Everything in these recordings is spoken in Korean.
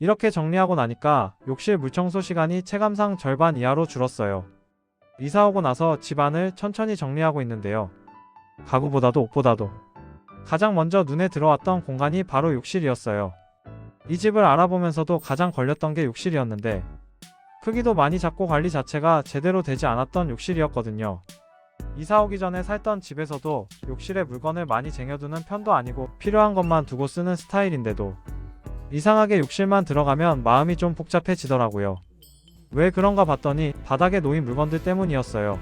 이렇게 정리하고 나니까 욕실 물청소 시간이 체감상 절반 이하로 줄었어요. 이사 오고 나서 집안을 천천히 정리하고 있는데요. 가구보다도 옷보다도 가장 먼저 눈에 들어왔던 공간이 바로 욕실이었어요. 이 집을 알아보면서도 가장 걸렸던 게 욕실이었는데 크기도 많이 작고 관리 자체가 제대로 되지 않았던 욕실이었거든요. 이사 오기 전에 살던 집에서도 욕실에 물건을 많이 쟁여두는 편도 아니고 필요한 것만 두고 쓰는 스타일인데도 이상하게 욕실만 들어가면 마음이 좀 복잡해지더라고요. 왜 그런가 봤더니 바닥에 놓인 물건들 때문이었어요.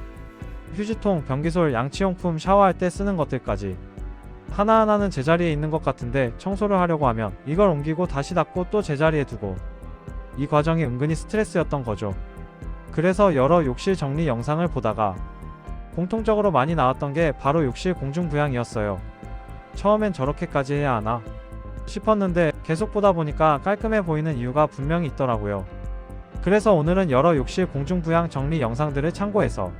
휴지통, 변기솔, 양치용품, 샤워할 때 쓰는 것들까지 하나하나는 제자리에 있는 것 같은데 청소를 하려고 하면 이걸 옮기고 다시 닫고 또 제자리에 두고 이 과정이 은근히 스트레스였던 거죠. 그래서 여러 욕실 정리 영상을 보다가 공통적으로 많이 나왔던 게 바로 욕실 공중부양이었어요. 처음엔 저렇게까지 해야 하나 싶었는데 계속 보다 보니까 깔끔해 보이는 이유가 분명히 있더라고요. 그래서 오늘은 여러 욕실 공중부양 정리 영상들을 참고해서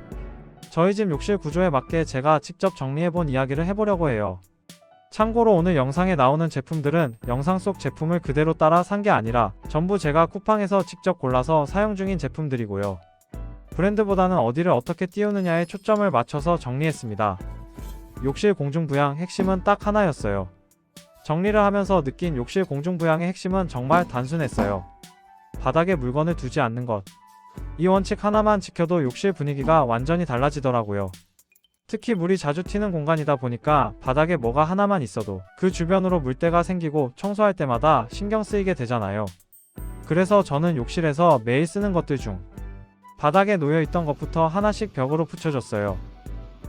저희 집 욕실 구조에 맞게 제가 직접 정리해본 이야기를 해보려고 해요. 참고로 오늘 영상에 나오는 제품들은 영상 속 제품을 그대로 따라 산 게 아니라 전부 제가 쿠팡에서 직접 골라서 사용 중인 제품들이고요. 브랜드보다는 어디를 어떻게 띄우느냐에 초점을 맞춰서 정리했습니다. 욕실 공중부양 핵심은 딱 하나였어요. 정리를 하면서 느낀 욕실 공중부양의 핵심은 정말 단순했어요. 바닥에 물건을 두지 않는 것. 이 원칙 하나만 지켜도 욕실 분위기가 완전히 달라지더라고요. 특히 물이 자주 튀는 공간이다 보니까 바닥에 뭐가 하나만 있어도 그 주변으로 물때가 생기고 청소할 때마다 신경 쓰이게 되잖아요. 그래서 저는 욕실에서 매일 쓰는 것들 중 바닥에 놓여있던 것부터 하나씩 벽으로 붙여줬어요.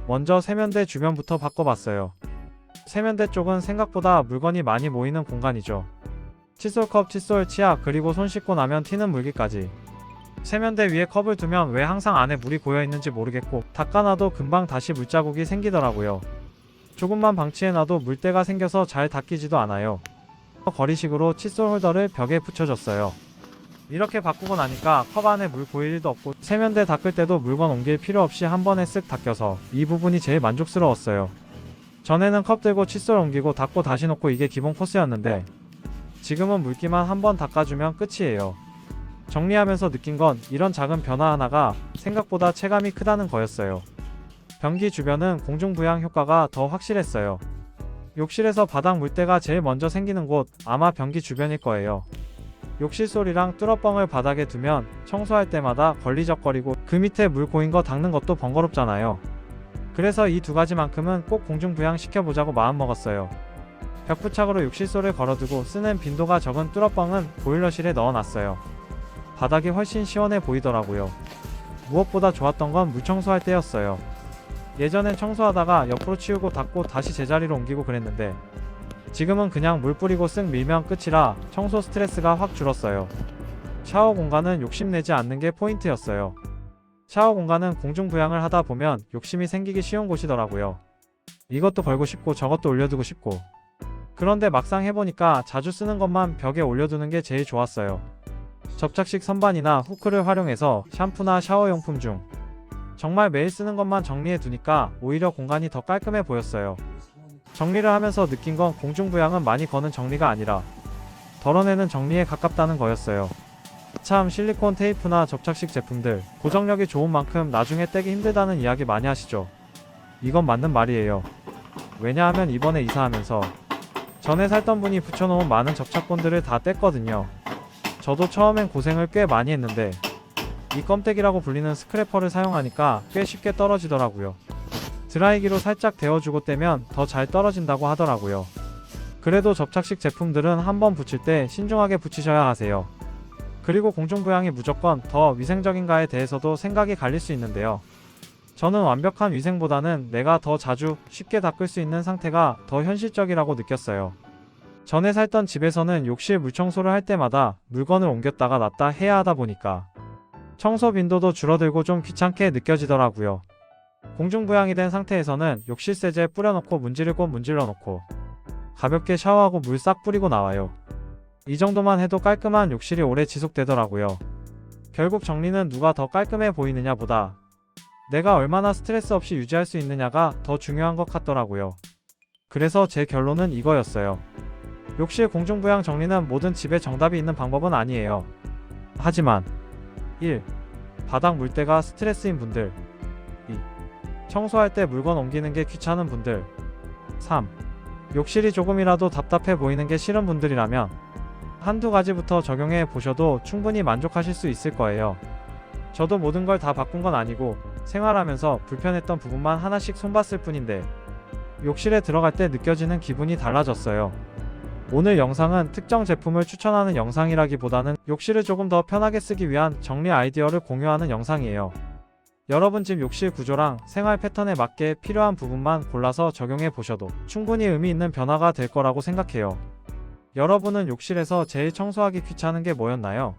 먼저 세면대 주변부터 바꿔봤어요. 세면대 쪽은 생각보다 물건이 많이 모이는 공간이죠. 칫솔컵, 칫솔, 치약, 그리고 손 씻고 나면 튀는 물기까지. 세면대 위에 컵을 두면 왜 항상 안에 물이 고여있는지 모르겠고 닦아놔도 금방 다시 물자국이 생기더라고요. 조금만 방치해놔도 물때가 생겨서 잘 닦이지도 않아요. 거리식으로 칫솔 홀더를 벽에 붙여줬어요. 이렇게 바꾸고 나니까 컵 안에 물 고일 일도 없고 세면대 닦을 때도 물건 옮길 필요 없이 한 번에 쓱 닦여서 이 부분이 제일 만족스러웠어요. 전에는 컵 들고 칫솔 옮기고 닦고 다시 놓고 이게 기본 코스였는데 지금은 물기만 한 번 닦아주면 끝이에요. 정리하면서 느낀 건 이런 작은 변화 하나가 생각보다 체감이 크다는 거였어요. 변기 주변은 공중부양 효과가 더 확실했어요. 욕실에서 바닥 물때가 제일 먼저 생기는 곳 아마 변기 주변일 거예요. 욕실솔이랑 뚫어뻥을 바닥에 두면 청소할 때마다 걸리적거리고 그 밑에 물 고인 거 닦는 것도 번거롭잖아요. 그래서 이 두 가지만큼은 꼭 공중부양 시켜보자고 마음먹었어요. 벽부착으로 욕실솔을 걸어두고 쓰는 빈도가 적은 뚫어뻥은 보일러실에 넣어놨어요. 바닥이 훨씬 시원해 보이더라고요. 무엇보다 좋았던 건 물청소할 때였어요. 예전엔 청소하다가 옆으로 치우고 닦고 다시 제자리로 옮기고 그랬는데 지금은 그냥 물 뿌리고 쓱 밀면 끝이라 청소 스트레스가 확 줄었어요. 샤워 공간은 욕심내지 않는 게 포인트였어요. 샤워 공간은 공중부양을 하다 보면 욕심이 생기기 쉬운 곳이더라고요. 이것도 걸고 싶고 저것도 올려두고 싶고 그런데 막상 해보니까 자주 쓰는 것만 벽에 올려두는 게 제일 좋았어요. 접착식 선반이나 후크를 활용해서 샴푸나 샤워용품 중 정말 매일 쓰는 것만 정리해 두니까 오히려 공간이 더 깔끔해 보였어요. 정리를 하면서 느낀 건 공중부양은 많이 거는 정리가 아니라 덜어내는 정리에 가깝다는 거였어요. 참 실리콘 테이프나 접착식 제품들 고정력이 좋은 만큼 나중에 떼기 힘들다는 이야기 많이 하시죠. 이건 맞는 말이에요. 왜냐하면 이번에 이사하면서 전에 살던 분이 붙여놓은 많은 접착본들을 다 뗐거든요. 저도 처음엔 고생을 꽤 많이 했는데 이 껌떼기라고 불리는 스크래퍼를 사용하니까 꽤 쉽게 떨어지더라고요. 드라이기로 살짝 데워주고 떼면 더 잘 떨어진다고 하더라고요. 그래도 접착식 제품들은 한번 붙일 때 신중하게 붙이셔야 하세요. 그리고 공중부양이 무조건 더 위생적인가에 대해서도 생각이 갈릴 수 있는데요. 저는 완벽한 위생보다는 내가 더 자주 쉽게 닦을 수 있는 상태가 더 현실적이라고 느꼈어요. 전에 살던 집에서는 욕실 물청소를 할 때마다 물건을 옮겼다가 놨다 해야 하다 보니까 청소 빈도도 줄어들고 좀 귀찮게 느껴지더라고요. 공중부양이 된 상태에서는 욕실 세제 뿌려놓고 문지를 꼭 문질러 놓고 가볍게 샤워하고 물 싹 뿌리고 나와요. 이 정도만 해도 깔끔한 욕실이 오래 지속되더라고요. 결국 정리는 누가 더 깔끔해 보이느냐 보다 내가 얼마나 스트레스 없이 유지할 수 있느냐가 더 중요한 것 같더라고요. 그래서 제 결론은 이거였어요. 욕실 공중부양 정리는 모든 집에 정답이 있는 방법은 아니에요. 하지만 1. 바닥 물때가 스트레스인 분들. 2. 청소할 때 물건 옮기는 게 귀찮은 분들. 3. 욕실이 조금이라도 답답해 보이는 게 싫은 분들이라면 한두 가지부터 적용해 보셔도 충분히 만족하실 수 있을 거예요. 저도 모든 걸 다 바꾼 건 아니고 생활하면서 불편했던 부분만 하나씩 손봤을 뿐인데 욕실에 들어갈 때 느껴지는 기분이 달라졌어요. 오늘 영상은 특정 제품을 추천하는 영상이라기보다는 욕실을 조금 더 편하게 쓰기 위한 정리 아이디어를 공유하는 영상이에요. 여러분 집 욕실 구조랑 생활 패턴에 맞게 필요한 부분만 골라서 적용해 보셔도 충분히 의미 있는 변화가 될 거라고 생각해요. 여러분은 욕실에서 제일 청소하기 귀찮은 게 뭐였나요?